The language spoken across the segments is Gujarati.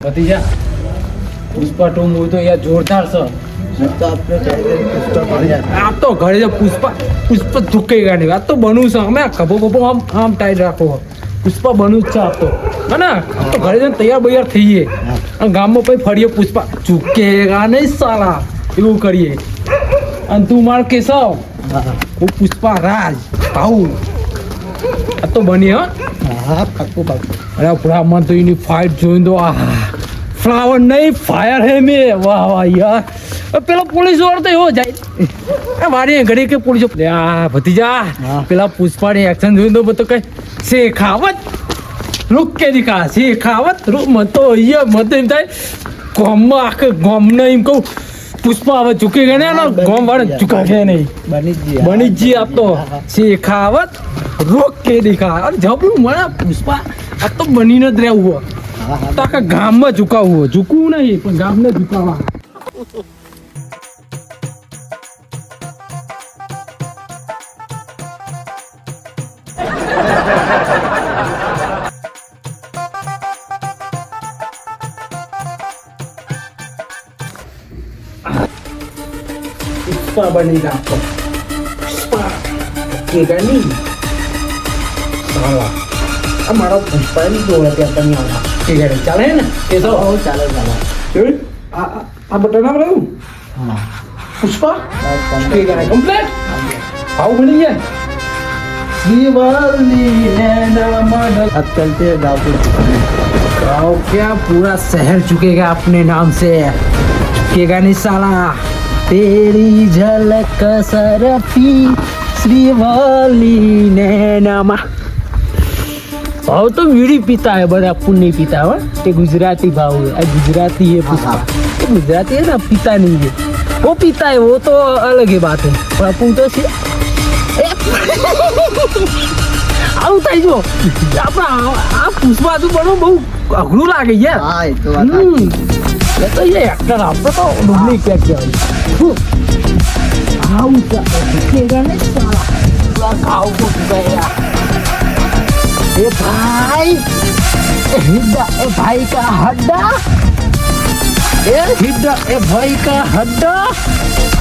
ભતીજા પુષ્પા ટુ મૂવી તો યાર જોરદાર છે. આ તો ઘરે જો પુષ્પા ઝુકેગા નહીં. આ તો બનવું છે. અમે ખભો ખભો આમ ટાઈટ રાખો. પુષ્પા બનવું જ છે. આ તો હે ને આ તો ઘરે જઈને તૈયાર બૈયાર થઈએ અને ગામમાં પછી ફરીએ. પુષ્પા ઝુકેગા નહીં સાલા એવું કરીએ. અને તું માર કેશવ હું પુષ્પા રાજ ભાઉ. આ તો બની હા પાક્કું પાક્કું. અરે પૂરા મન તો એની ફાઇટ જોઈને તો આ ફ્લાવર નહીં ફાયર હે મેં. વાહ વાહ યાર. પેલો પોલીસ વાળો તો એવો જાય વારી ઘડી કે પોલીસ આ ભતીજા પેલા પુષ્પાની એક્શન જોઈને તો બધું કઈ શેખાવત રૂક કે દીખા શેખાવત રૂક મત તો અહીંયા મત એમ થાય ગોમમાં આખે ગોમને એમ કહું પુષ્પા હવે ઝૂકી ગયા ને ગોમ વાળા ઝુકા ગયા નહીં. બની જ જી આપ તો શેખાવત રોક કે દીખા. અરે જબરું મને પુષ્પા આ તો બનીને જ રહેવું તો આખા ગામમાં ઝુકાવવું ઝૂકવું નહીં પણ ગામને ઝુકાવવા. પુષ્પા બની રાખો. પુષ્પા કે ગણી સાલા આ મારો પુષ્પા ની જોડે ત્યાં તમે આવો કે ગણી ચાલે ને એ તો ચાલે ચાલે. આ બટન આપ રહ્યું પુષ્પા કે ગણી કમ્પ્લીટ આવું બની ગયા. दिवाली नैना मदद अब चलते हैं गाँव पे. गाँव क्या पूरा शहर झुकेगा अपने नाम से. झुकेगा नहीं साला. तेरी झलक सरफी श्रीवाली नैनाમાં ભાવ તો વીડી પીતા है બધા अपन नहीं पीता है. ये गुजराती भाव है. गुजराती है पुष्पा. गुजराती है ना पीता नहीं है. वो पीता है वो तो अलग ही बात है पर अपन तो આવું થાય જો આપણે આ પુષ્પા તું બનો બહુ અઘરું લાગે યાર. હા એ તો વાત એ તો એ એક્ટર આપણે તો ડુબલી કે કહેવાય. આવું કેગા ને સાલા ખાવ કો ગયા. એ ભાઈ हिड्डा ए भाई का हड्डा ए हिड्डा ए भाई का हड्डा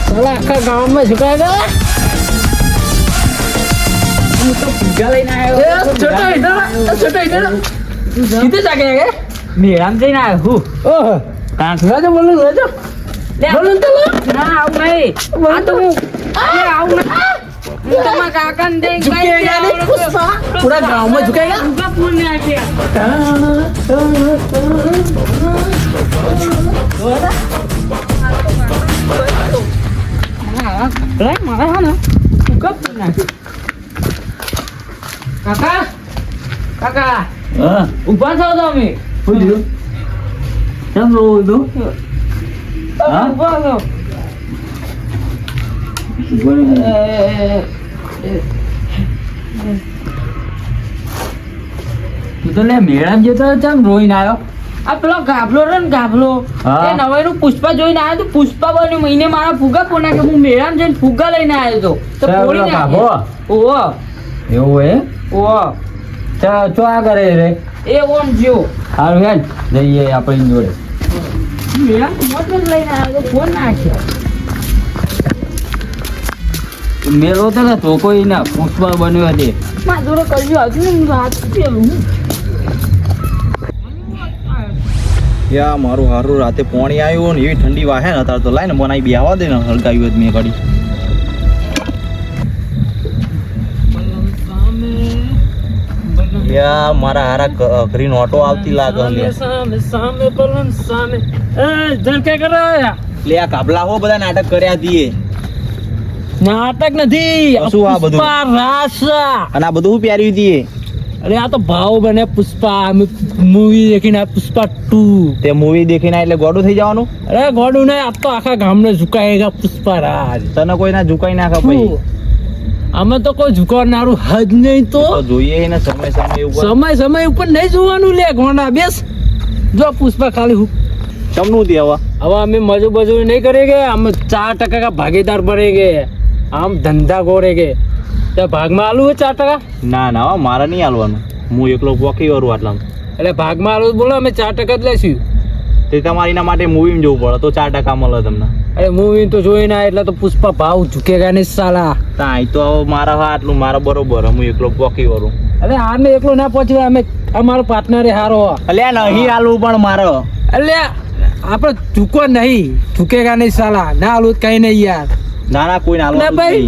साला आखा गांव में झुकाएगा. तो पूजा लेने आया हो. छोटा इधर कितने जाके आए मेराम से ना हूं. ओह कांठला जो बोलो ले जो बोलो तो ना आऊ नहीं आ तो अरे आऊ ना तुम्हारा काका ने देख झुकेगा नहीं पुष्पा पूरा गांव में झुकेगा. उनका फोन नहीं आया रे मारा है ना उनका फोन आया. કાકા કાકા હા ઉભા થાઓ તમે. શું થયું? કેમ રોવો છો? હા ઉભા થાઓ. તું તો લે મેળામાં જતો કેમ રોઈને આવ્યો? આ પેલો ગાભલો રે ને ગાભલો એ નવાઈનું પુષ્પા જોઈને આવ્યો તો પુષ્પા બન્યું. મહિને મારા ફુગા કોના કે હું મેળામાં જઈને ફુગા લઈને આવ્યો તો પોળી નાખ્યો. ઓહો એવું હે. ઓહો ચો આ કરે રે એ ઓમ જો હારું હેડ જઈએ આપણે જોડે. મેળામાં મોટો લઈને આવ્યો ફોન નાખ્યો. મેળો તો ને તો કોઈ ના પુષ્પા બન્યો હતી મારા જોડે કરજો હજુ ને વાત પેલું યા મારું હારું રાતે પોણી આવ્યું ને એવી ઠંડી વાહે ને અત્યારે તો લાઈને બનાવી બી આવવા દે ને હળગાવ્યું મેં કરી. યા મારા હારા ગ્રીન ઓટો આવતી લાગે લે. સામે સામે પલન સામે એ જન કે કરે લે આ કાબલા હો બધા નાટક કર્યા દીએ. નાટક નથી શું આ બધું? પુષ્પા રાસ અને આ બધું પ્યારી દીએ. અરે આ તો ભાવ બને પુષ્પા મૂવી દેખીને પુષ્પા 2 તે મૂવી દેખીને એટલે ગોડું થઈ જવાનું. અરે ગોડું નહીં આ તો આખા ગામને ઝુકાયેગા પુષ્પા રાજ. તને કોઈ ના ઝુકાઈ નાખે ભાઈ. અમે તો કોઈ ઝુકાવનારું હજ નહીં તો જોઈએ ને સમય ઉપર નહીં જોવાનું લે ગોંડા બેસ જો પુષ્પા ખાલી હું ચમનું દે હવે અમે મજૂરી નહીં કરીએ અમે 4% का भागीदार बनेंगे हम धंधा करेंगे तो भागમાં આલુ 4%. ના ના મારે નહીં આલવાનું. હું એકલો પોકી વાળું આટલામાં એટલે ભાગમાં આલુ બોલો અમે 4% જ લઈશું. તે તમારે એના માટે મૂવીમાં જવું પડે તો 4% મળે તમને. અરે મૂવી તો જોઈ ના એટલે તો પુષ્પા ભાવ ઝુકેગા નહીં સાલા. તાય તો હવે મારા હા આટલું મારા બરોબર હું એકલો પોકી વરું. અરે આને એકલો ના પહોંચવા અમે અમારો પાર્ટનર હારો અલ્યા નહીં હાલવું પણ મારો. એટલે આપણે ઝૂકો નહીં ઝુકેગા નહીં સાલા ના હાલું કઈ નહીં યાર. ના ના કોઈ ના ના ભાઈ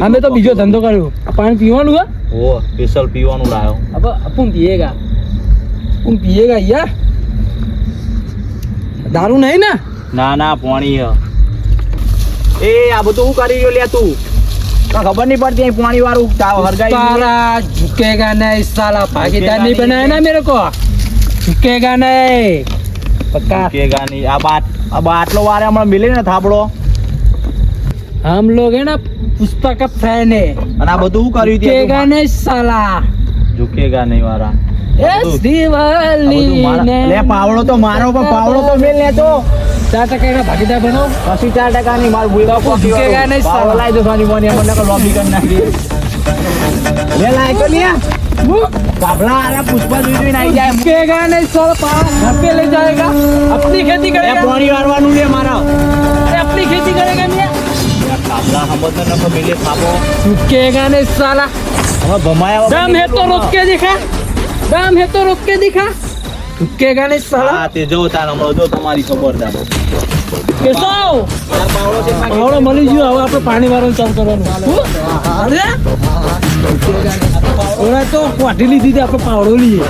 અમે તો બીજો ધંધો કર્યો આ પાણી પીવાનું હે ઓ સ્પેશિયલ પીવાનું લાયો. अब अपन पिएगा यार दारू नहीं ना. ના ના પાણી હે. એ આ બધું હું કરી રહ્યો લે તું તને ખબર નહીં પડતી અહીં પાણી વાળું તાવ હરગાઈ साला झुकेगा नहीं साला भागीदार नहीं बनाया ना मेरे को झुकेगा नहीं पक्का. કે ગાની આ બાટલો વારે હમણાં મિલે ને થાપડો हम लोग है ना पुष्पा का फैन है અને આ બધું હું કર્યું झुकेगा नहीं साला ઝુકેગા નહીં વાળા. इस दिवाली ने લે પાવડો તો મારો પણ પાવડો તો મેલ લે તો 4% का भागीदाર बनो. પછી 4% ની માર ભૂલ બાપુ ઝુકેગા નહીં સાલા. પાવડો લાઈ દો સાની મોની મને કે લોબી કરી નાખી. લે લાય તો લે કાબલા આલા પુષ્પા જોઈ જોઈને આવી જાય. झुकेगा नहीं साला पास घर पे ले जाएगा अपनी खेती એ करेगा પાણી વાળવાનું લે મારા. अरे अपनी खेती करेगा नहीं કાબલા હમત ન મિલે થાપો झुकेगा नहीं साला. હવે ભમાયા दम है तो रोक के दिखा दम है तो रोक के दिखा झुकेगा नहीं साला. હા તે જો તાર હમણાં જો તમારી ખબરદાર. કેસો તાર પાવડો છે પાવડો મળી ગયો હવે આપણે પાણી વાળવાનું ચાલુ કરવાનું. અરે ઓલા તો વાટી લીધી હતી આપણે પાવડો લઈએ.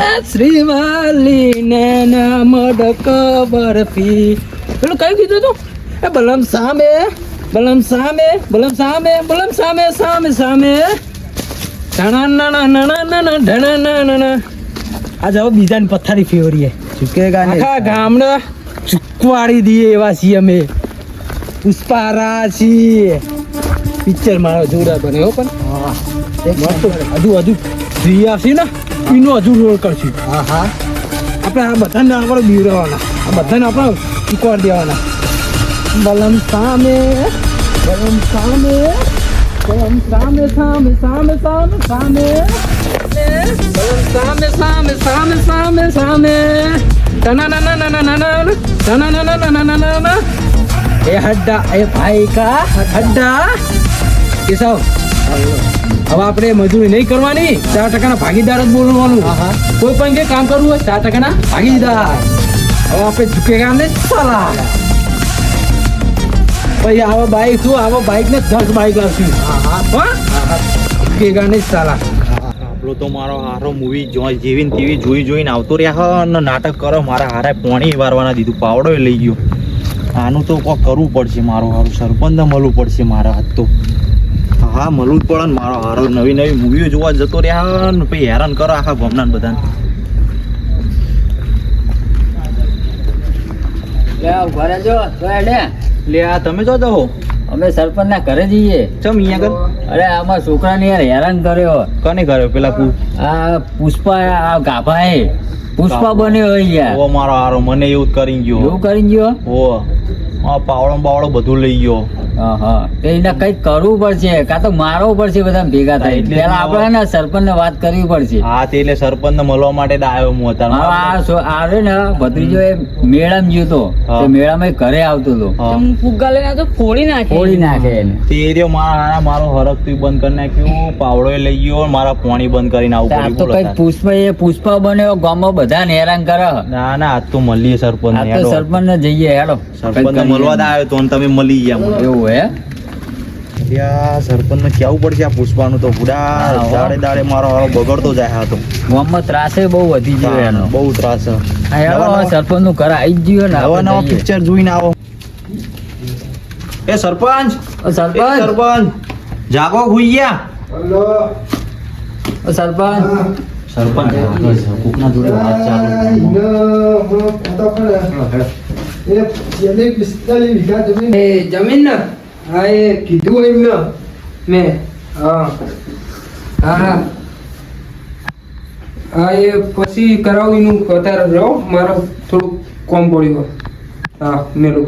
એ શ્રીવાલી ને નામ ડક બરફી પેલું કયું કીધું તું એ બલમ સામે બલમ સામે બલમ સામે બલમ સામે સામે સામે આજે હવે બીજાની પથારી ફેવરીએ ઝુકેગા આખા ગામને ચૂકવાડી દઈએ એવા છીએ અમે પુષ્પારા છીએ પિક્ચર મારો જોરદાર બને હો પણ મસ્ત હજુ ફ્રી આવશે ને એનો હજુ રોલ કરશું. આપણે આ બધાને આપણે બીવડાવવાના આ બધાને આપણે ચૂકવાડી દેવાના. બલમ સામે બલમ સામે બલમ સામે સામે સામે સામે સામે સામે સામે સામે સામે સામે ના એ હड्डा એ ભાઈ કા હड्डा કેશવ હવે આપણે મજૂરી નહીં કરવાની 4% ના ભાગીદાર જ બોલવાનું. કોઈ પણ કે કામ કરવું હોય 4% ના ભાગીદાર. હવે આપણે ઝુકેગા ને સાલા પછી આવા બાઈક શું આવા બાઈક ને 10 બાઈક લાવશું. ઝુકેગા ને સાલા. આપણો તો મારો હારો મૂવી જેવી ને તેવી જોઈને આવતો રહ્યા અને નાટક કરો મારા હારે પોણી વારવાના દીધું પાવડો લઈ ગયો. આનું તો કોઈ કરવું પડશે મારો હારું સરપંચને મળવું પડશે મારા હાથ તો. હા મળવું જ પડે ને મારો હારો નવી નવી મૂવીઓ જોવા જતો રહ્યા ને પછી હેરાન કરો આખા ગામના બધાને. લે આ તમે જો દો અમે સરપંચ ના ઘરે જઈએ. ચમ અહીંયા કર અરે આમાં છોકરાને યાર હેરાન કર્યો. કને કર્યો પેલા આ પુષ્પા આ ગાભા એ પુષ્પા બન્યો હોય યાર. ઓ મારો હારો મને એવું જ કરી ગયો. એવું કરી ગયો. ઓ આ પાવડો બાવડો બધું લઈ ગયો. હા તો એને કઈક કરવું પડશે કાં તો મારવું પડશે બધા ભેગા થાય. એટલે પેલા આપણે ને સરપંચ ને વાત કરવી પડશે. હા તે એટલે સરપંચ ને મળવા માટે આવ્યો હું અત્યારે. આવે ને ભત્રીજો એ મેળામાં ગયો તો હા. તે મેળામાં એ ઘરે આવતો હતો. ફુગ્ગા લઈને તો ફોડી ફોડી નાખે એને. તે રહ્યો મારો હરક તું બંધ કરી નાખ્યું પાવડો લઈ ગયો મારા પોણી બંધ કરીને આવું આ તો કઈક પડ્યું. પુષ્પા બન્યો ગામમાં બધાને હેરાન કરે. ના ના આજ તો મળીએ સરપંચ આ તો સરપંચ ને જઈએ હેડો. સરપંચ ને મળવા જ આવ્યો તો ને તમે મળી ગયા મને. એવું હે સરપંચ ને કેવું પડશે આ પુષ્પાનું તો બુડા હા, હો. દાડે દાડે મારો હારો બગડતો જાય હતો. ગામમાં ત્રાસે બહુ વધી ગયો એનો. બહુ ત્રાસ છે. આ હેડો નવા- હવે સરપંચ નું ઘર આવી જ ગયું ને નવા આપણે નવા જઈએ. પિક્ચર જોઈને આવો. એ સરપંચ ઓ એ સરપંચ સરપંચ જાગો ખુઈ ગયા. ઓ સરપંચ સરપંચ જાગે છે. કોકના જોડે વાત ચાલુ. એ જમીન ને હા એ કીધું એમને મેં હા હા હા એ પછી કરાવીનું અત્યારે રહો મારો થોડું કોમ પડ્યું હા મેલું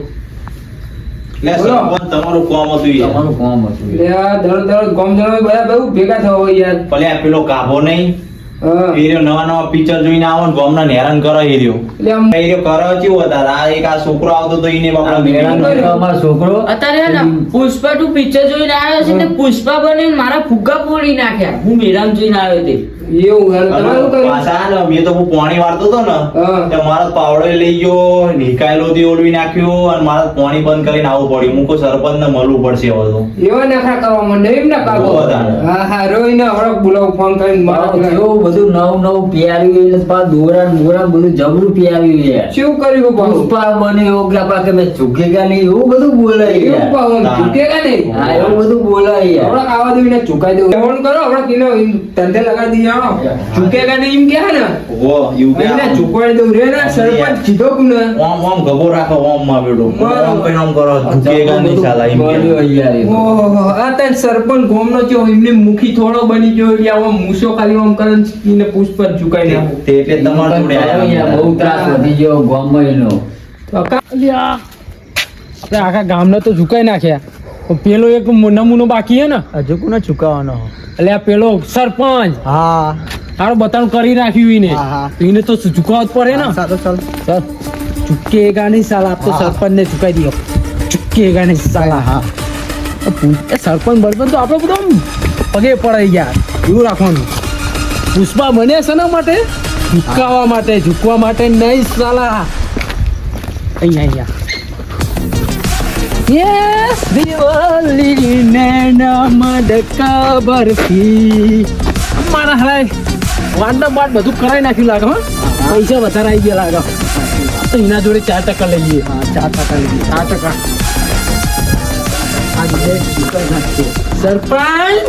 લે સરપંચ તમારું કામ હતું યાર. તમારું કામ હતું. એટલે આ દર ગોમ જણા બધા બહુ ભેગા થવા હોય યાર ભલે આ પેલો ગાભો નહીં હા. એ રહ્યો નવા પિક્ચર જોઈને આવો ને ગામના હેરાન કરે એ રહ્યો. એટલે આમ એ રહ્યો કરે કેવો હતા આ એક આ છોકરો આવતો તો એને આ બાપડા મેળાનો બીજો તો અમારો છોકરો અત્યારે હે ને પુષ્પા 2 પિક્ચર જોઈને આવ્યો છે ને પુષ્પા બનીને મારા ફુગ્ગા ફોડી નાખ્યા. હું મેળામાં જોઈને આવ્યો તે. એવું હાલ તમારું કર્યું પાછા ને મેં તો હું પાણી વાળતો હતો ને હા. તો મારો પાવડો લઈ ગયો નિકાયલો થી ઓલવી નાખ્યો અને મારે પાણી બંધ કરીને આવવું પડ્યું. હું કોઈ સરપંચ ને મળવું પડશે હવે તો. એવા નખરા કરવા માંડે એમ ને કાકો બહુ વધારે. હા હા રોઈને હમણાં બોલાવું ફોન કરીને મારા પેલા એવું બધું નવું પીયાર્યું એટલે પાછું દોરા ને બોરા બધું જબરું પીયાર્યું છે. શું કર્યું બાપુ પુષ્પા બને એવું કે આપણા કે મેં ઝૂકેગા નહીં એવું બધું બોલાય એવું યાર. પાવન ઝૂકેગા નહીં હા એવું બધું બોલાય યાર. હમણાં આવા દઉં ને ચુકાઈ દઉં ફોન કરો હમણાં કિલો ધંધે લગાડી દઈએ આવો ઝૂકેગા નહીં એમ કહે ને ઓ એવું કે એને ચુકવાઈ દઉં રે ને સરપંચ કીધો કે ને ઓમ ઓમ ગભો રાખો ઓમ માં બેડો ઓમ કઈ ઓમ કરો ઝૂકેગા નહીં સાલા એમ કે. બોલ્યો યાર એ તો. ઓહો આ તાર સરપંચ ગોમનો થયો એમને મુખી થોડો બની ગયો એટલે આવો મૂસો ખાલી આમ કરે ને પુષ્પ ચુકાઈ નાખો તે એટલે તમારા જોડે યાર આવ્યા. બહુ ત્રાસ વધી ગયો ગામમાંયનો. આપણે આખા ગામને તો ઝુકાઈ નાખ્યા પણ પેલો એક નમૂનો બાકી હે ને હજુ કોને ચુકાવવાનો એટલે આ પેલો સરપંચ હા હારો બતાવું કરી નાખ્યું એને હા, હા. તો એને તો ઝુકાવ જ પડે ને સારો ચાલ સર ચૂકેગા નહીં સાલા આપ તો હા. સરપંચ ને ચુકાઈ દીધો ચૂકેગા નહીં સાલા હા એ સરપંચ બળપંચ તો આપણે બધું આમ પગે પડાઈ ગયા એવું રાખવાનું પુષ્પા બને છે ને માટે ઝુકાવા માટે ઝુકવા માટે નહીં સાલા અહીંયા યસ દિવાળી ને નમદ બરફી મારા હરાય વાંડા બાદ બધું કરાઈ નાખ્યું લાગે હો પૈસા વધારે આવી ગયા લાગે તો એના જોડે 4% લઈએ હા 4% લઈએ 4% આ જે ચુકાઈ નાખીએ સરપંચ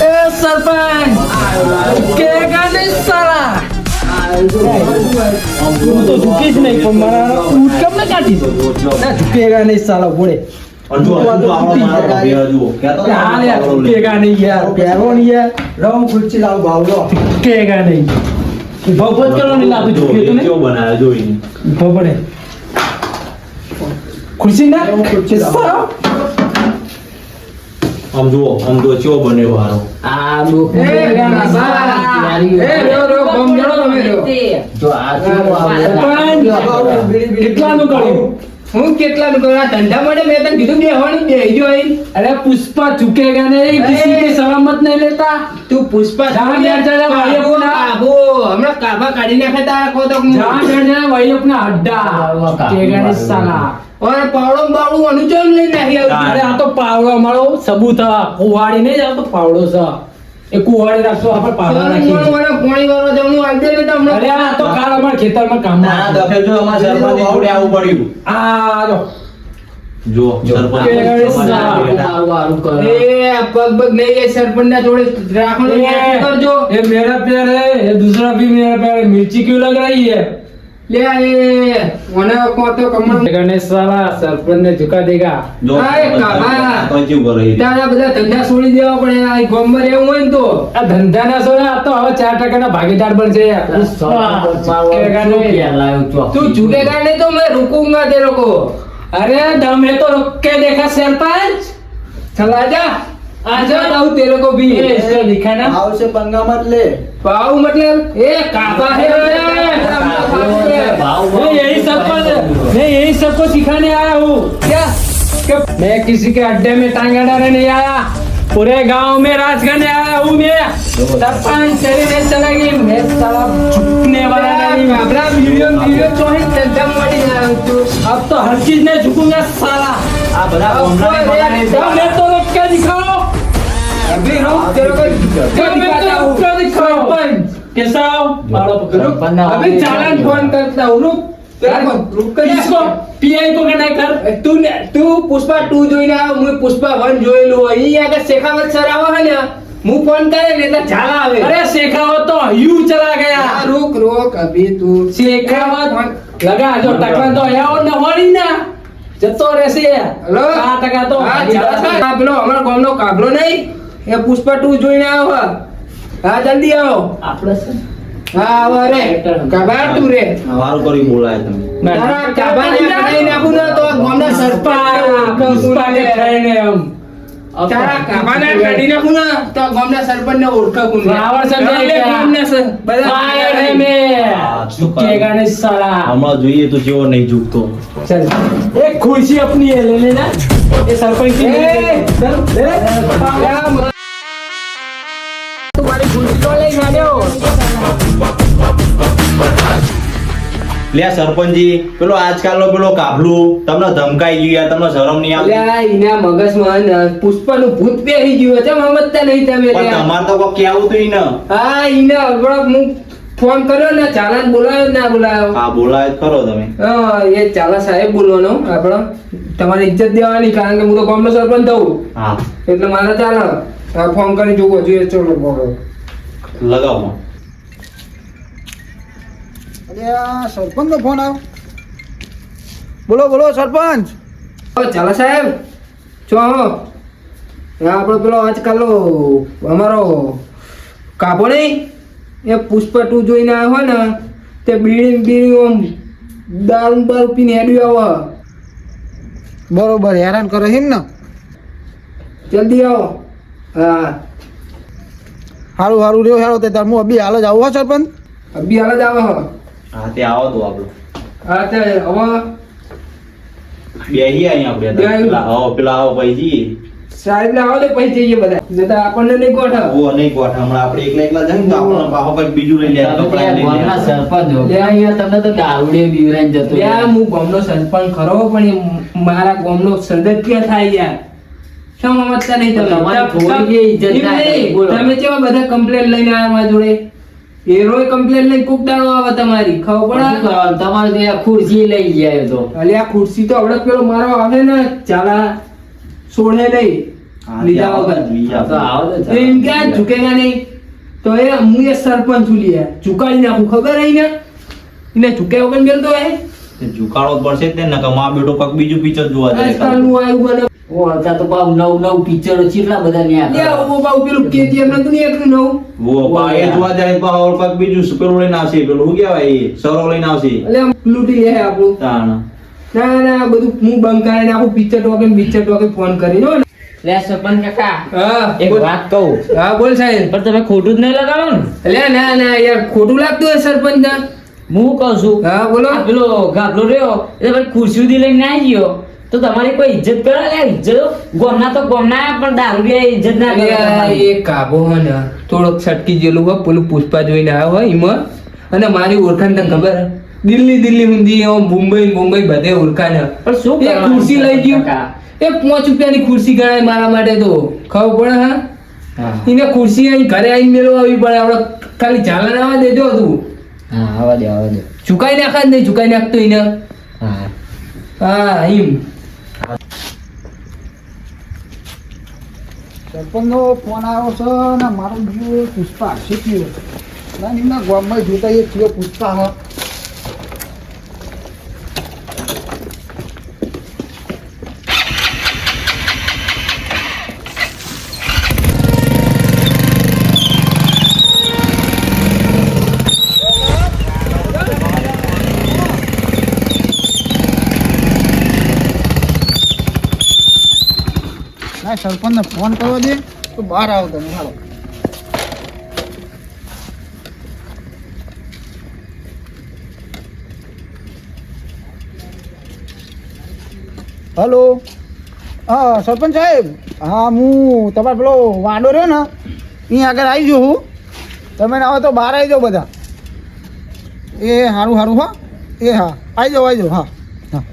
એ સરપંચ કે ગાને સાલા હું તો ઝૂકીશ નહીં પણ મારા ઊંટ કેમ ને કાઢી ના ઝૂકેગા નહીં સાલા બોલે અને જો હજુ તો આવડો મારો ભાભી હજુ. કહેતો હતો હાલ યાર આવડો લઈ. ઝૂકેગા નહીં યાર પહેરો નહીં યાર રમ ખુરચી લાવ ભાવલો ઝૂકેગા નહીં ભગવત કરો નહીં લાગુ જો, ઝૂકે તો એ નહીં કેવો બનાવ્યો જો એને. ભગવડે ખુરશી ના ખુરશી લાવો. સાલા. આમ જુઓ આમ તો ચેવો બન્યો હારો. આ લોકો એ ગાના સાલા. એ રહ્યો રહ્યો ગમ જણો તમે રહ્યો જો આ કેવું આવે? સરપંચ કેટલાનું કર્યું હું કેટલાનું કર્યું આ ધંધા માટે મેં તને કીધું બેહવાનું બેહજો અહીં અરે પુષ્પા ચૂકેગા નહીં કિસી की सलामत नहीं लेता તું પુષ્પા જहाँ बैठ जाएगा वही अपना કાબો હમણાં કાબા કાઢી નાખે તારા કો તો જहाँ बैठ जाएगा वही अपना अड्डा चूकेगा नहीं साला और પાવડો બાવડો અનુચમ લઈને નાખી આવ્યું અરે આ તો પાવડો અમારો સબૂત હા કુવાડી નહીં જાવ તો પાવડો છે એ કુવાડી રાખતો આપણે પાવડો રાખી પોણી વાળો જમનું આવી દે ને હમણાં અરે આ તો કાલ અમાર ખેતરમાં કામ ના દફે જો અમારા સરપંચ જોડે આવવું પડ્યું. આ જો જો સરપંચ સારું, વારું કરો. એ પગ પગ નહીં એ સરપંચ ના જોડે રાખો ને करजो ये मेरा प्यार है ये दूसरा भी मेरा प्यार है मिर्ची क्यों लग रही है ले आए होने को तो कमर गणेश साला सरपंच ने झुका देगा જો આય કાકા. તો કેવું કરે એ? તારા બધા ધંધા છોડી દેવા પડે આ ગોમમાં રહેવું હોય ને તો આ ધંધા ના છોડે આ તો હવે 4% ના ભાગીદાર બનશે झुकेगा नहीं યાર લાવ્યો છો. तू झुकेगा नहीं तो मैं रुकूंगा तेरे को अरे दम है तो रुक के देखा सरपंच चला जा आजा लाऊ तेरे को भी इसको दिखाना આવશે पंगा मत ले पाऊ मतलब ए काबा है मैं यही सबको सिखाने आया हूँ क्या मैं किसी के अड्डे में टांगा डालने नहीं आया पूरे गांव में राज करने आया हूँ मैं सरपंच तेरी नहीं चलेगी मैं साला झुकने वाला नहीं अपना वीडियो तो ही दम मड़ी अब तो हर चीज में झुकूंगा साला આ બધા ગામડાને બધાને मैं तो रुक के दिखाओ अभी रुक तेरे को रुक के दिखाओ कैसा हो रुक अभी चालान फोन करता हूँ रुक रुक किसको पीआई को कहना कर तू पुष्पा 2 જોઈને આવ હું પુષ્પા 1 જોયેલું હોય ઈ આગળ શેખાવત સર આવો હે ને હું ફોન કરે ને એટલે ઝાલા આવે અરે શેખાવત તો યુ ચલા ગયા रुक रुक अभी तू શેખાવત લગા જો ટકલા તો આયા ન હોડી ના જતો રહેશે હેલો આ ટકા તો આ પેલો અમારો ગામનો કાગલો નહીં એ પુષ્પા 2 જોઈને આવો હા જલ્દી આવો આપણે છે ને? હા આવો રે કાબા તું રે વારું કરી બોલાય તમે. તારા કાબાને કઢાઈ નાખું ને તો ગામના સરપંચ પુષ્પાને ખાઈને એમ તારા કાબાને કાઢી નાખું ને તો ગામના સરપંચને ઓળખાવું નહીં. ગામના બધા ફાયર હે મેં ઝુકેગા નહીં સાલા હમણાં જોઈએ તો જેવો નહીં ઝૂકતો. चल एक कुर्सी अपनी है ले लेना ये सरपंच की चल ले तुम्हारी कुर्सी तो ले जाओ લે સરપંચજી, પેલો આજકાલનો પેલો કાબલું તમને ધમકાઈ ગયું યાર, તમને શરમ નહીં આવતી? અલ્યા ઇના મગજમાં પુષ્પાનું ભૂત પહેરી ગયું છે સમજતા નહીં તમે પણ તમારે તો કોઈ કહેવું તો ઈ ને. હા ઇને હમણાં હું ફોન કર્યો ને ચાલાન બોલાયો ના બોલાયો હા, બોલાય જ ખરો તમે. હા એ ચાલા સાહેબ બોલવાનો આપણો તમારી ઇજ્જત દેવાની કારણ કે હું તો ગામનો સરપંચ થઉં હા, એટલે મારે ચાલે ફોન કરી જોવો જોઈએ ચલો બોલો લગાવો. સરપંચ નો ફોન આવ્યો. બોલો બોલો સરપંચ. ચાલા સાહેબ છો આપણો પેલો આજકાલનો અમારો કાપો નહીં એ પુષ્પા 2 જોઈને આવ્યો હોય ને તે બીડી આમ દારૂ પીને હેડ્યું આવે બરોબર, હેરાન કરો એમ ને. જલ્દી આવો હા સારું સારું રહ્યો હેરો તે તાર હું અભી હાલ જ આવું હો સરપંચ. અભી હાલ જ આવે હા, તે આવો તો આપણો હા તે હવે બેહી અહીંયા આપણે. બેહી. પેલા આવો પૈજી. સાહેબ ને આવો તો પછી જઈએ બધા જતા આપણને નહીં ગોઠવ ઓ નહીં ગોઠ, હમણાં આપણે એકલા એકલા જઈએ તો આપણને પાછો કંઈક બીજું લઈ લે. તમે કપડાં લઈ ત્યાં ગામના લે. સરપંચ હો. ત્યાં અહીંયા તમને તો દારૂડે બીવરાઈને જતો રહે. યાર હું ગામનો સરપંચ ખરો પણ એ મારા ગામનો સદસ્ય થાય યાર શું સમજતા નહીં તમે તમારી થોડી ઇજ્જત ના એમ નહીં. થાય, બોલો. તમે કેવા બધા કમ્પ્લેન લઈને આવ્યા મારા જોડે હેરોય કમ્પ્લેન લઈને કોક દાડો આવે તમારી ખબર પણ શું પડે કરવાનું? તમારે તો અહીંયા ખુરશી લઈ ગયા તો અલે આ ખુરશી તો હમણાં પેલો મારો આવે ને ચાલા છોડે નહીં હા, લીધા આવો વગર તો લઈ આ તો આવો. આવો તો તો એમ ક્યાં ઝુકેગા નહીં તો એ હું એ સરપંચ છું લ્યા ઝુકાડી નાખું ખબર હે ને એને ઝુક્યા વગર મેલતો હે તે ઝુકાડવો જ પડશે જ ને, નકર માં બેટો કાંઈક બીજું પિક્ચર જોવા જાય. આજકાલનું આવ્યું બને ઓ હતા તો પાછું નવ પિક્ચરો કેટલા બધા ન્યા લે કરે. ઓ બાઉ પેલું KGF નતું ને એકલું નવું વો બા એ જોવા જાય તો હવે કાંઈક બીજું પેલું લઈને આવશે, પેલું શું કહેવાય એ સરો લઈને આવશે. એટલે આમ લૂંટી લે આપણું તાણ. ના ના બધું હું બંકાઈને નાખું પિક્ચર ટોકે ફોન કરીને હો ને. લે સરપંચ કાકા હા એક બોલ. વાત કહું હા બોલ સાહેબ પણ તમે ખોટું જ નહીં લગાવો ને એટલે ના ના યાર ખોટું લાગતું હોય સરપંચ ના હું કહું છું હા બોલો આ પેલો ગાભલો રહ્યો એટલે ભાઈ ખુરશી સુધી લઈને ના ગયો તો તમારી કોઈ ઇજ્જત કરે લે ઇજ્જત ગોમના તો ગોમના પણ દારૂડિયા ઇજ્જત ના કરે અરે તમારી. એ કાબો હે ને થોડોક છટકી જેલું હોય પેલું પુષ્પા જોઈને આવ્યો હોય એમાં અને મારી ઓળખાણ તને ખબર હે? દિલ્હી સુધી મુંબઈ બધે ઓળખાણ હે. પણ શું એ કરવાનું ખુરશી લઈ ગયું કાકા? એ 5 રૂપિયાની ખુરશી ગણાય મારા માટે તો ખબર પડે હા હા એને ખુરશી અહીં ઘરે આવીને મેળવા આવી પડે આપણે ખાલી ચાલન આવવા દેજો તું હા આવા દે ચુકાઈ નાખા જ નહીં ચુકાઈ નાખતો એને હા હા એમ સરપંચ નો ફોન આવ્યો છે ને મારો બીજો પુષ્પા શીખ્યો ના નિમના ગામમાં જોતા એ થયો પુષ્પા હ ના સરપંચ ને ફોન કરવો દે તો બહાર આવો તમે હાલો. હલો હા સરપંચ સાહેબ હા હું તમારે પેલો વાંડો રહ્યો ને અહીં આગળ આવી જાઉં હું તમે ના હોય તો બહાર આવી જાઓ બધા એ સારું સારું હા એ હા આવી જાઓ હા હા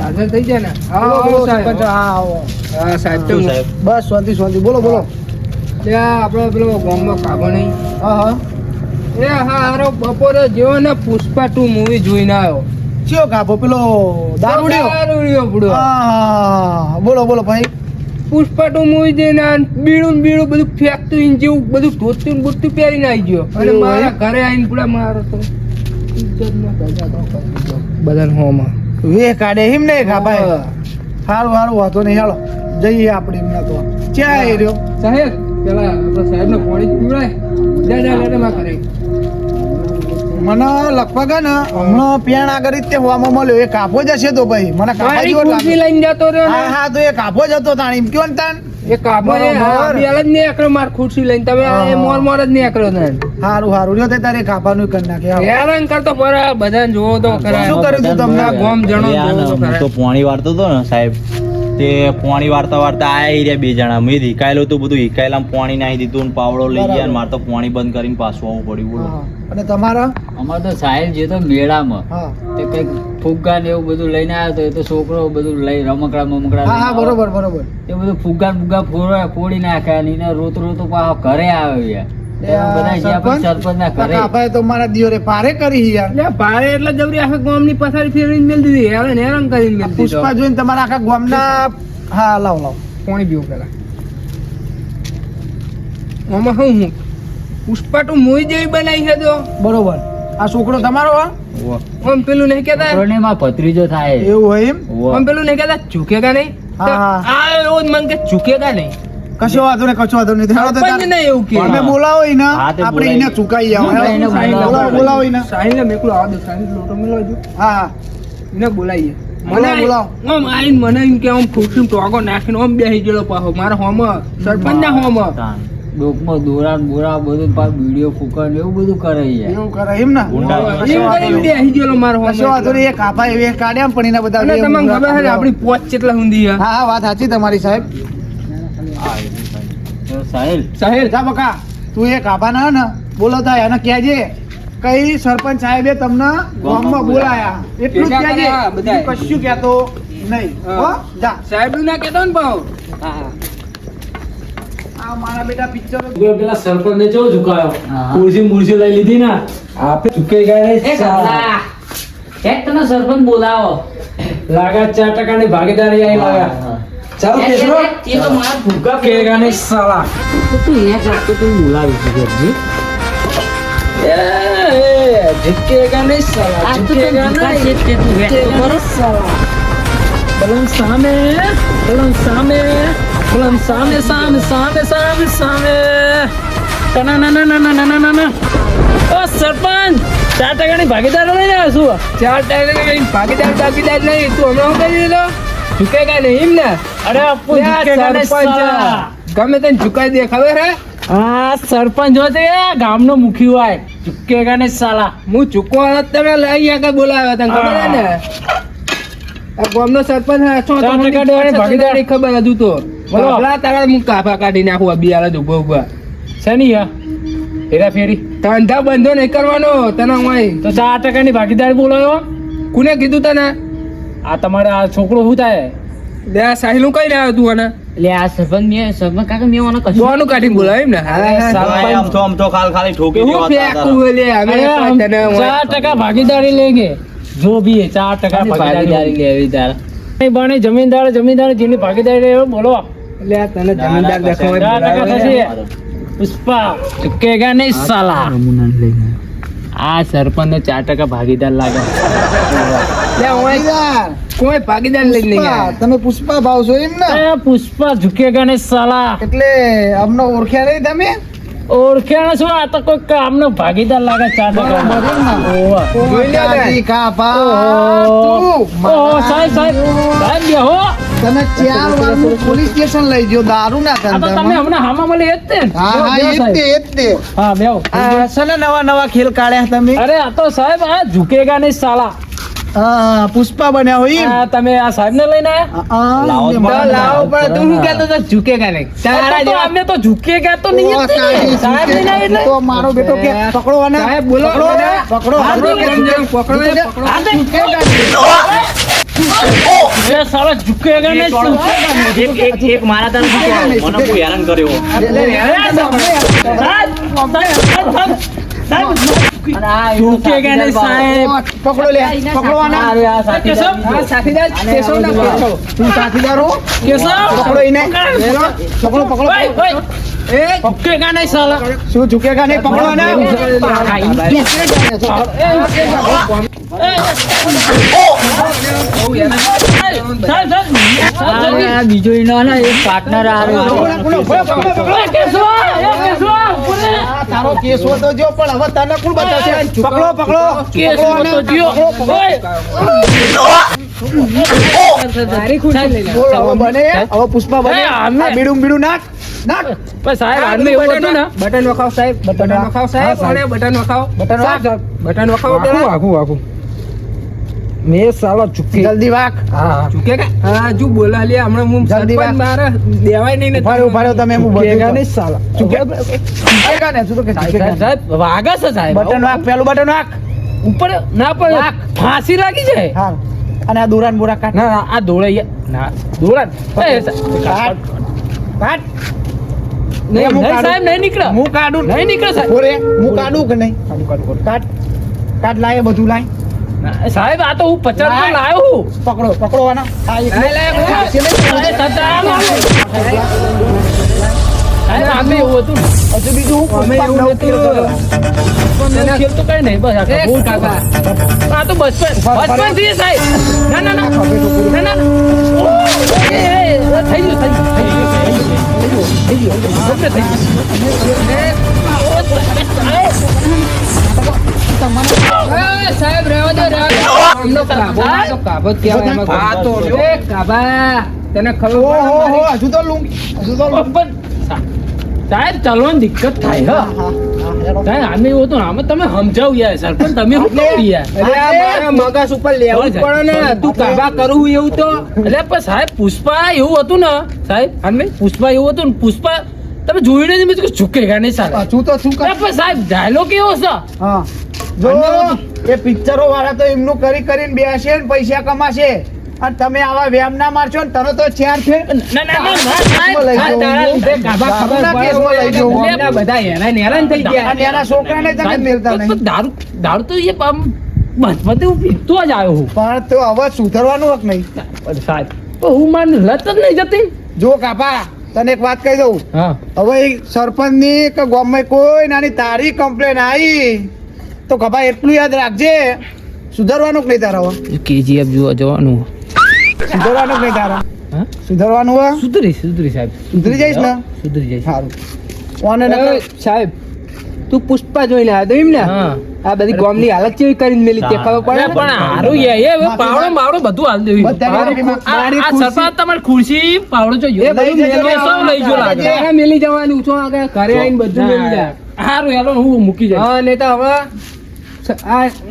હાજર થઈ જાય ને બોલો, બોલો, સાહેબ. સરપંચ, હા આવો હા સાહેબ તો શું સાહેબ? બસ શાંતિ બોલો બોલો ત્યાં આપણે પેલો ગામમાં કાબો નહીં હા હા એ હા હારો બપોરે જેવો ને પુષ્પા 2 મૂવી જોઈને આવ્યો ચિયો કાપો પેલો દારૂડિયો દારૂડિયો પૂડો. હા બોલો બોલો ભાઈ પુષ્પા 2 મૂવી જોઈને આવ્યો ને બીડું બધું ફેંકતું ઈન જેવું બધું ધોતું બુટ્ટું પહેરીને આવી ગયો અને એવું મારા હે? ઘરે આવીને પૂરા મારો તો ઇજ્જતનો ધજા તો કરી દીધો બધાને હોમાં વે કાઢે એમ નહીં કાપાય સારું વાંધો નહીં હાલો જઈએ આપણે એમના તો ક્યાં એ રહ્યો સાહેબ પેલા આપણા સાહેબને પાણી પીવડાય જા જા લે માં કરે મને લગભગ હે ને હમણાં પેણ આગળ જ તે હોવામાં મળ્યો એ કાપો જ હશે તો ભાઈ મને કાપા મારી જેવો ખુરશી લાગે. લઈને જતો રહ્યો ને. હા હા તો એ કાપો જ હતો તાણ એમ કયો ને તાણ એ કાબો એ બરોબર. પેલા જ નહીં એકલો માર ખુરશી લઈને તમે હા. એ મોર મોર જ નહીં એકલો ને હારું હારું રહ્યો તે તારે કાપાનું કરી નાખે આવો. હેરાન કરતો બરા બધાને જોવો તો ખરા શું કર્યું તું તમને? આ ગોમ જણો યાર, જોવો તો હું ખરા તો પોણી વારતો હતો ને સાહેબ તે પોણી વારતા વારતા આયા રહ્યા બે જણા મેં હિકાયેલું હતું બધું હિકાયેલામાં પોણી નાખી દીધું ને પાવડો લઈ ગયા ને મારે તો પોણી બંધ કરીને પાછું આવવું પડ્યું બોલો. હા. અને તમારા અમાર તો સાહેબ જે તો મેળામાં હા તે કઈક ફુગ્ગા ને એવું બધું લઈને આવ્યો તો એ તો છોકરો બધું લઈ રમકડા મમકડા હા હા લઈને બરોબર બરોબર એ બધું ફુગ્ગા ફુગ્ગા ફોડી નાખ્યા ને એને રોતો રોતો પાછો ઘરે આવ્યો યાર બધા જ્યાં પણ સરપંચ ના ઘરે કાપાએ તો મારા દિયોરે પારે કરી યાર લે ભારે એટલે જબરી આખા ગામની પથારી ફેરવીને મેલ દીધી હેરાન હેરાન કરીને મેલ દીધો પુષ્પા જોઈને તમારા આખા ગામના હા લાવ લાવ પાણી પીવું પેલા આમાં હું પુષ્પા તો મોઈ જેવી બનાવી છે તો બરોબર આ છોકરો તમારો હા આમ પેલું નહીં કેતા છોકરોને માં ભત્રીજો થાય એવું હોય એમ ઉવ્વ. આમ પેલું નહીં કેતા ઝૂકેગા નહીં હા, હા. આ એવો જ મન કે ઝૂકેગા નહીં કશો વાંધો નહીં કશો વાંધો નહીં ધારો તો સરપંચ નહીં એવું કે તમે બોલાવો એને હા, તે આપણે બોલાવી. એને ચુકાઈ આવો હા, એને બોલાવો બોલાવો એને સાહિલ ને મેકલો આવા દો સાહિલ લોટો મેલો જો હા હા એને બોલાવીએ બોલાવો, બોલાવો. આમ આઈને મને એમ કે આમ ખુરશી ટોગો નાખીને આમ બેસી ગયેલો પાછો મારા હોમ સરપંચ ના હોમ ડોકમાં દોરા ને બોરા બધું પાછ વિડીયો ફૂકા ને એવું બધું કરે યાર એવું કરે એમ ને ગુંડા. કશો વાંધો નહીં. બેસી ગયેલો મારો હોમ કશો વાંધો નહીં એ કાપા એવી એક કાઢ્યા પણ એના બધા અને બે તમને મુંગરા ખબર છે ને કાઢ્યા. આપણી પોચ કેટલા ઊંધી છે હા હા વાત સાચી તમારી સાહેબ તો સાહેલ સાહેલ જા બકા તું એ કાપા ના ને બોલાવતા એને કહેજે કઈ સરપંચ સાહેબે તમને ગામમાં બોલાયા એટલું જ ભેગા કહેજે કર્યા બધાએ. બીજું કશું કહેતો નહીં હા. હો જા સાહેબ ના કેતો ને ભાવ આ મારા બેટા પિક્ચરો પેલા સરપંચ ને કેવો ઝુકાયો હા. ખુરશી મુરશી લઈ લીધી ને આપે ઝુકે ગયા એ કાકા એક તને સરપંચ બોલાવો લાગા 4% ની ભાગીદારી આવી લાગા ચાલો એ કેશરો તો મારા ભૂગા કેગા ને સાલા તો તું અહીંયા જાતો તું બોલાવી છે ઘરજી ઝુકેગા ને સાલા આ તો તું ઝુકેગા ભૂગા નહીં. છે જ તે તું વેઠતો ઝુકેગા ને સાલા બલમ સામે ના ના ના ના ના ના ના ના ઓ સરપંચ 4% ની ભાગીદારી લઈને આવ્યો છું 4% ભાગીદાર નહીં તું હમણાં કરી દીધો ઝુકેગા નહીં એમ ને અરે આપો લે આ ઝુકેગા ને સરપંચ સાલા ગમે તેને ઝુકાઈ દે ખબર હે આ સરપંચ હોય તો એ ગામનો મુખી હોય ઝુકેગા ને સાલા હું ચૂકવાનો જ તમે લઈ આગળ બોલાવ્યો તને ખબર હે ને આ ગામનો સરપંચ હે, છો તો 4% મને દેવાની ભાગીદારી ખબર હજુ તો બોલો. બાપલા તારા હું કાફા કાઢી નાખું આ બિયાલા જ ઉભો ઉભા શેની યા હેરાફેરી ધંધા બંધો નહીં કરવાનો તને હું તો 4% ની ભાગીદારી બોલાયો કોને કીધું તને આ તમારે આ છોકરો શું થાય લે આ સાહિલ કઈ ના આવ્યો તું અને લે આ સરપંચ કાકા મેં મને કશું દોનું કાઢીને બોલાવ્યું ને અરે ભાઈ, આમ તો ખાલી ઠોકી હું દેવા ફેંકું લે અમે અરે આમ તને હું- 4% ભાગીદારી લેંગે જો ભી હે, 4% ભાગીદારી લેવી તારા નહીં બને જમીનદાર જેની ભાગીદારી લેવો બોલો લે આ તને જમીનદાર દેખાવા 4% થશે પુષ્પા ચૂકેગા નહીં સાલા આ સરપંચ ને 4% ભાગીદાર લાગે લે હું ભાગીદાર. કોઈ ભાગીદાર લઈને નહીં પુષ્પા, આવ્યો. તમે પુષ્પા ભાવ છો એમ ને એ પુષ્પા ઝુકેગા નહીં સાલા એટલે અમને ઓળખ્યા નહીં તમે ઓળખ્યા શું આ તો કોઈ કામનો ભાગીદાર લાગે 4% ઓવા. જોઈ લે ને. કાઢી કાપા ઓહો. તું. ઓહો, સાહેબ બેહો તને 4 વાર હું પોલીસ સ્ટેશન લઈ ગયો દારૂ ના આ તો તમે ધંધામાં. હમણાં હામા મળી એ જ તે ને? હા બેહો, હા બેહો, એ જ સાહેબ. તે, એ જ તે. હા બેહો આ શેના નવા ખેલ કાઢ્યા તમે અરે આ તો સાહેબ આ ઝુકેગા નહીં સાલા હા પુષ્પા બન્યા હોય એમ? આ તમે આ સાહેબ ને લઈને આયા લાવો જ એમ. પડે. લાવો પણ તું શું કહેતો તો ઝુકેગા નહીં તારા તો જેવા અમને તો ઝુકેગા તો નહીં જ ઓ, તે ને. કાઢી સાહેબ લઈને આવ્યા એટલે તો મારો બેટો કે પકડો આને. સાહેબ બોલો પકડો આને. પકડો હા, પકડો. પકડો પકડો એ સાલા ઝુકેગા નહીં એક મારા તને શું કહેવાનું? મને બહુ હેરાન કર્યો ઝુકેગા નહીં સાહેબ પકડો લે પકડો આને. અરે આ સાથીદાર. હા સાથીદાર કેશવ ના કેશવ તું સાથીદાર હો? કેશવ. પકડો એને. પકડો પકડો ઓય, ઓય. એ ઝુકેગા નહીં સાલા શું ઝુકેગા નહીં પકડો આને. સાહેબ, સાહેબ. હવે આ બીજો ઈનો ને એક પાર્ટનર આવ્યો એ કેશવા, ઉભો રે. આ તારો કેસ હોતો જો પણ હવે તને કોણ બતાવશે પકડો પકડો કેસ પકડો તો જીઓ. ઓય. બોલ, હવે બને હવે પુષ્પા બને એ, આમે. આ બીડું નાખ નાખ પણ સાહેબ આદમી એવું હતું ને બટન વખાવ સાહેબ બટન વખાવ સાહેબ અને બટન વખાવ બટન વાગ. બટન વખાવ પેલા આખું મેં સાલા ચૂકી જલ્દી વાક હા ચૂકે કે હા જો બોલા લે હમણાં હું જલ્દી સરપંચ વાત. મારે દેવાય નહીં ને ઉભાડ્યો તમે હું ચૂકેગા બધું નહીં સાલા ચૂકેગા ને શું તો કે ચૂકેગા. સાહેબ વાગે છે સાહેબ બટન વાક પેલું બટન વાક ઉપર ના પણ વાગ. ફાંસી લાગી જાય હા અને આ દોરાન બોરા કાઢ ના ના આ દોડાઈ ના દોડા કાઢ કાઢ નહીં હું નહીં, કાઢું. સાહેબ નહીં નીકળે હું કાઢું નહીં નીકળે સાહેબ બોરે હું કાઢું કે નહીં કાઢ કાઢ લાય બધું લાય ના, સાહેબ આ તો હું 50 લાય. લાયો હું પકડો પકડો આના આ એક સાહેબ આમે એવું હતું ને. હજુ બીજું હું અમે પુષ્પા એવું નવું નથી કીધું. પણ ખેલ તો કઈ નહીં બસ આ બહુ કાકા આ તો બચપન થી સાહેબ ના ના ના ના ના ઓ, એ, થઈ ગયું થઈ ગયું સાહેબ રહેવા દો અમને કાબો કહેવાય એમાં આ તો કાબો. એ કાબા તને ખબર ઓહો પડે હો હજુ તો લુંગી હજુ તો લુંગી. પણ સાહેબ ચાલવાની દિક્કત થાય હા, હા હા, હા, હેડો. સાહેબ આમે એવું હતું ને આમાં તમે સમજાવ યાર સરપંચ તમે શું કહો યાર અરે આ મારા મગજ ઉપર લેવું પડે ને. તું કાબા કરું એવું તો એટલે પણ સાહેબ પુષ્પા એવું હતું ને સાહેબ આમે પુષ્પા એવું હતું ને પુષ્પા તમે જોઈને જ મેં કીધું ઝુકેગા નહીં સાહેબ હજુ તો શું કર અરે પણ સાહેબ ડાયલોગ કેવો છે હા જો એ પિક્ચરો વાળા તો એમનું કરીને બેસે ને પૈસા કમાશે અને તમે આવા વ્યામ ના મારશો ને તને તો ચાર છે ના ના ના સાહેબ લઈ સાહેબ, જાઉં. તારા લીધે કાબા ખબર દારૂના પડે. કેસમાં લઈ જાઉં. એટલે બધા હેરાન થઈ ગયા અને એના છોકરાને તમે સાહેબ, મેલતા નહીં પણ દારૂ તો એ બચપનથી હું પીતો જ આવ્યો હું પણ તો હવે સુધરવાનું હક નહીં પણ સાહેબ તો હું મારી લત જ નહીં જતી જો કાપા તને એક વાત કહી દઉં હા હવે સરપંચ ની કે ગામમાં કોઈ નાની તારી કમ્પ્લેન આવી તો કપા એટલું યાદ રાખજે સુધરવાનું કે નહીં તારા હવે? કેજીએફ જોવા જવાનું સુધરવાનું કે નહીં તારા હા સુધરવાનું હે? સુધરી સાહેબ સુધરી જઈશ ને સુધરી જઈશ સારું કોને ને સાહેબ તું પુષ્પા જોઈને આવ્યો એમ ને આ બધી ગામની હાલત કેવી કરીને મેલી તે ખબર પડે પણ હારું યાર એ હવે પાવડો માવડો બધું હાલ દેવી બધાની મારી આ ખુરશી- સરપંચ તમારી ખુરશી પાવડો જો એ લઈ જજો. સૌ લઈ જો લાગે મેલી જવાનું છો આગળ ઘરે આવીને બધું મેલી જાય હારું હેલો હું મૂકી જાય હા ને તો હવે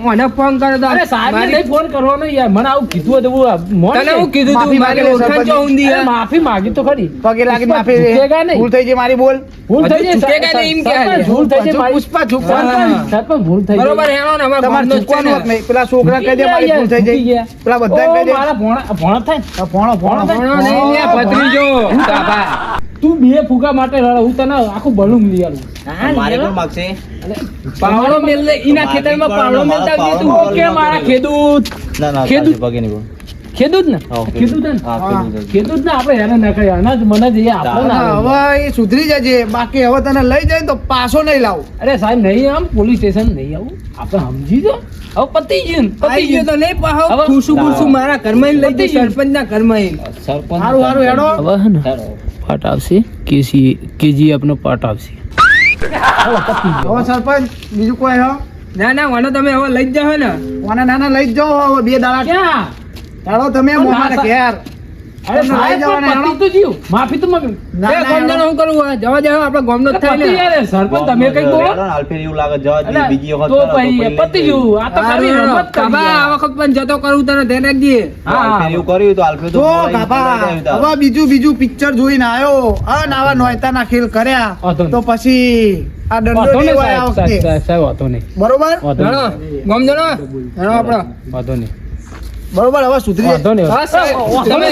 મને ફોન કર્યો તો અરે સાહેબ નહીં ફોન કરવાનો યાર મને આવું કીધું હતું તને હું કીધું માફી તું મારી માંગી લે ઓળખાણ સરપંચ. જો ઊંધી યાર. માફી માંગી તો ખરી પગે લાગી પુષ્પા માફી ઝૂકેગા નહીં. ભૂલ થઈ ગઈ મારી બોલ ભૂલ થઈ હજુ ઝૂકેગા જાય નહીં એમ કહે છે. સરપંચ ભૂલ થઈ જાય મારી. પુષ્પા ઝૂકો. સરપંચ ભૂલ થઈ જાય બરોબર હેણો ને અમારા તમારે ગામનો જ છે ઝૂકવાનું ને. હક નહીં પેલા છોકરા કહી દે મારી ભૂલ થઈ ઝૂકી જાય ગયા. પેલા બધા કહી દે મારા ભોણા થાય ને. આ ભોણો ભોણો ભોણો ભણો નહીં લે, ભત્રીજો. કાબા. તું બે ફુગા માટે રડે હું તને આખું બલૂન લઈ આલું મારે કોણ માગશે પાવડો મેલ દે, ઈના ખેતરમાં પાવડો મેલતા આવજે તું. ઓકે મારા ખેડૂત ના ના ખેડૂત. ચાલશે, પગે નહીં બોલ. ખેડૂત ને હા, ખેડૂત ને હા, ખેડૂત જ. ખેડૂત ને આપણે હેરાન ના કરીએ અનાજ મને જઈએ આપણે ના હા, આવે. હવે એ સુધરી જજે બાકી હવે તને લઈ જાય ને તો પાછો નહીં લાવું અરે સાહેબ નહીં આમ પોલીસ સ્ટેશન નહીં આવું આપણે સમજી જો હવે પતી ગયું ને, પતી આઈ ગયો ગયું તો નહીં પાહો. હવે- ખુશું ખુશું મારા ઘરમાં લઈ પતી જઈ ગયું. સરપંચના ઘરમાં ઈ. સરપંચ હારું હારું હેડો હવે હે ને પાર્ટ આવશે કેજીએફ નો પાર્ટ આવશે હવે સરપંચ બીજું કોઈ હો ના ના વાનો તમે હવે લઈ જ જાઓ ને. કોને નાના લઈ જ જાઓ હવે 2 દાડા ક્યાં હેડો તમે પણ મોમાના ના, ઘેર અરે સાહેબ જવાના પણ હેડો. પતી તો ગયું માફી તો માંગ ના, એ ના, કોણ જાણે હેડો. હું કરું હવે? જવા દેવો આપણે ગામનો જ થાય પતી ને. યાર સરપંચ તમે કઈ બોલો હેડો ને, હાલફેર એવું લાગે જવા દે, અલા, બીજી વખત તો કરો તો પછી પછી પતી લઈ ગયું આ તો હારું, ખાલી હારું. રમત કરી કાબા, આ યાર. વખત પણ જતો કરું તને ધ્યાન રાખજે. લે. હાલફેર એવું કર્યું તો હાલફેર તો જો બોલાવી કાપા બોલાવી આવતા. હવે બીજું પિક્ચર જોઈને આવ્યો અને આવા નોયતાના ખેલ કર્યા વાંધો નહીં. તો પછી આ દંડો વાંધો નહીં નહીં હોય આ સાહેબ, વખતે સાહેબ, સાહેબ, વાંધો નહીં બરોબર વાંધો જાણો, નહીં. ગામ જાણો. જાણો આપણો. વાંધો નહીં બરોબર હવે સુધરી વાંધો નહીં હા, સાહેબ. તમે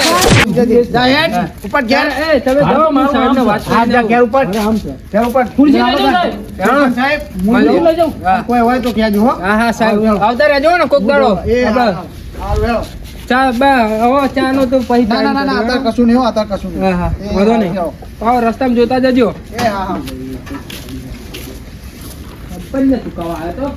જજે. જા હેડ. ઉપર ઘેર એ, તમે હા, જાઓ, હું મારું સાહેબને નામ વાત છે. હા, કરી જા દઉં. ઘેર ઉપર અરે આમ છે. ઘેર ઉપર ખુરશી લઈ જાઓ, સાહેબ. સરપંચ સાહેબ હું ખુરશી લઉં. લઈ જાઓ. હા. કોઈ હોય તો કહેજો હો હા હા સાહેબ આવતા રહેજો ને કોક દાડો એ હા, આપણે હા. હારું, હેડો. ચા હવે ચા નો તો પછી ના ના ના ના અત્યારે કશું નહીં હો અત્યારે કશું નહીં હા હા એ વાંધો હા, નહીં જાઓ. આવો રસ્તામાં જોતા જજો એ હા હા સરપંચને ચૂકવવા આવ્યો તો